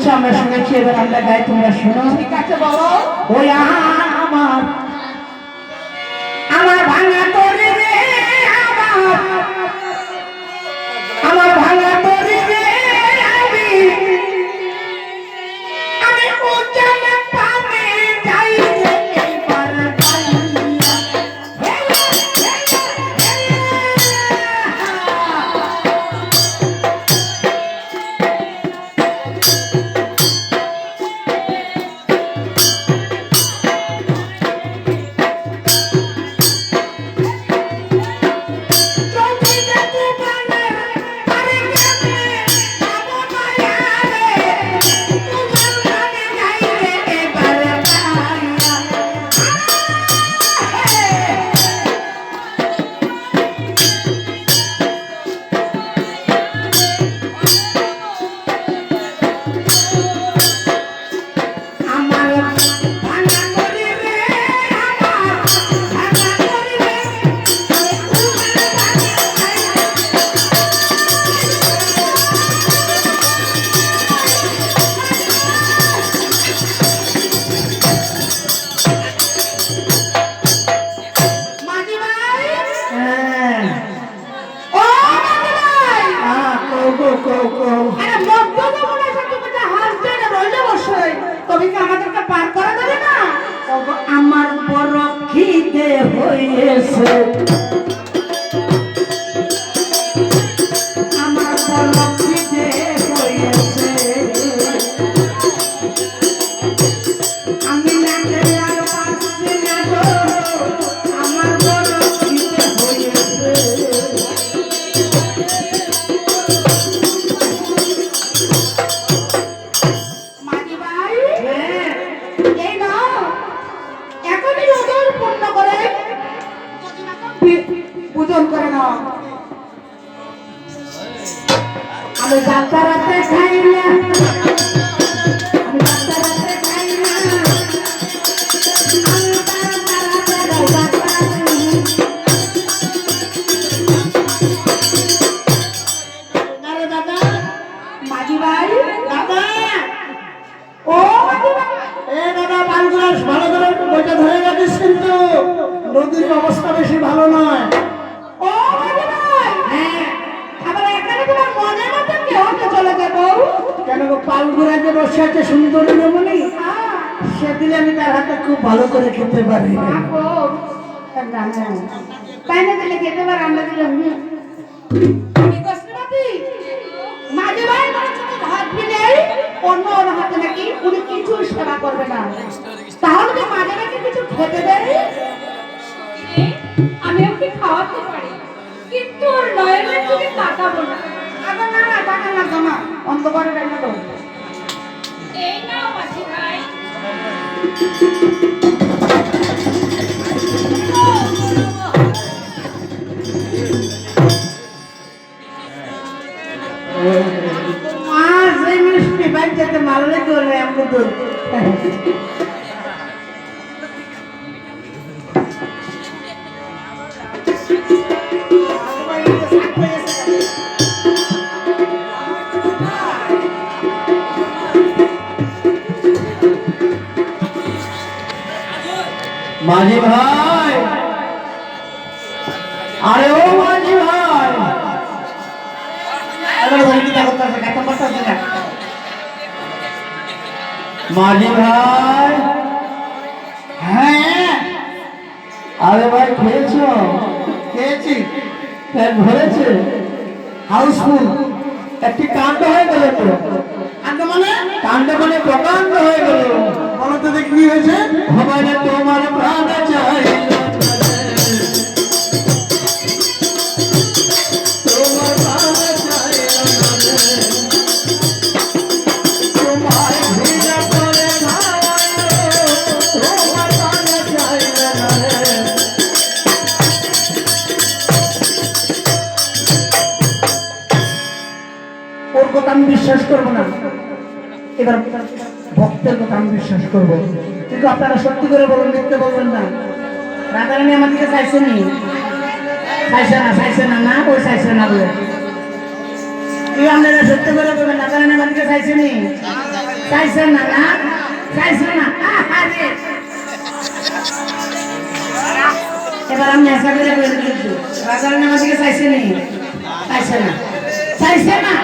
শুনেছো, আমরা শুনেছি, এবার আমরা গাই, তোমরা শোনো। ঠিক আছে বলো। ওই আমার আমার ভাঙা তরি রে, আমার ভাঙা তরি রে, আমি আমি উজান পানে যাই রে এবার গাইয়া। আমার বড় খিদে হয়েছে, আমার বড় খিদে হয়েছে, আমি না খেলে আর পারছি না গো, আমার বড় খিদে হয়েছে। মাঝি ভাই, এই নাও, এখনই ওজন পূর্ণ করে পূজন করে নাও। আমি যাত্রাতে খাই না, আমি যাত্রাতে খাই না, আমি আরে দাদা, মাঝি ভাই, দাদা, ও মাঝি ভাই, এ দাদা পালগুলাস ভালো করে বইটা ধরে রাখিস, কিন্তু নদীর অবস্থা বেশি ভালো নয়। ও মাঝি ভাই, হ্যাঁ, আবার এখানে তোমার মনের মতো কি হতে চলে যাবো? কেন গো, পালগুলা যে বসে আছে সুন্দরী রমণী, সে দিলে আমি তার হাতে খুব ভালো করে খেতে পারি। তাই না দিলে খেতে পারে, আমরা দিলে মাঝে ভাই হাত দিলে অন্য ওর হাতে নাকি উনি কিছু সেবা করবে না, তাহলে যে মাঝে নাকি কিছু খেতে দেয়। আমি ওকে খাওয়াতে পারি, কিন্তু ওর নয়নের দিকে তাকাবো না। আগে না টাকা লাগবে না, অন্ধকারে রাখবে তো। এই নাও মাঝি ভাই। মাছ এই মিষ্টি বাচ্চাতে মারলে চলে আমাকে দূর। মাঝি ভাই, আরে ও মাঝি ভাই, মাঝি ভাই, হ্যাঁ, আরে ভাই খেয়েছো? খেয়েছি, পেট ভরেছে? হাউসফুল। একটি কাণ্ড হয়ে গেল তো। আগে মানে কাণ্ড মানে প্রকাণ্ড হয়ে গেল। বলো তো দেখি কি হয়েছে? ভবানে তোমার প্রাণ চাই, তোমার প্রাণ চাই, তোমার ভিড়া করে খাওয়াই, তোমার প্রাণ চাই। ওর কথা আমি বিশ্বাস করবো না, এবার ভক্তের কথা আমি বিশ্বাস করবো। কিন্তু আপনারা সত্যি করে বলুন, মিথ্যে বলবেন না। রাধারানী আমার দিকে চাইছেনি, চাইছে না না, ওই চাইছে না বলে। আপনারা সত্যি করে বলবেন, রাধারানী আমার দিকে চাইছেনি। চাইছেন না না চাইছেন না আরে এবার আমি আশা করে বলি কিন্তু রাজারানী আমার দিকে চাইছে নি চাইছে না চাইছে না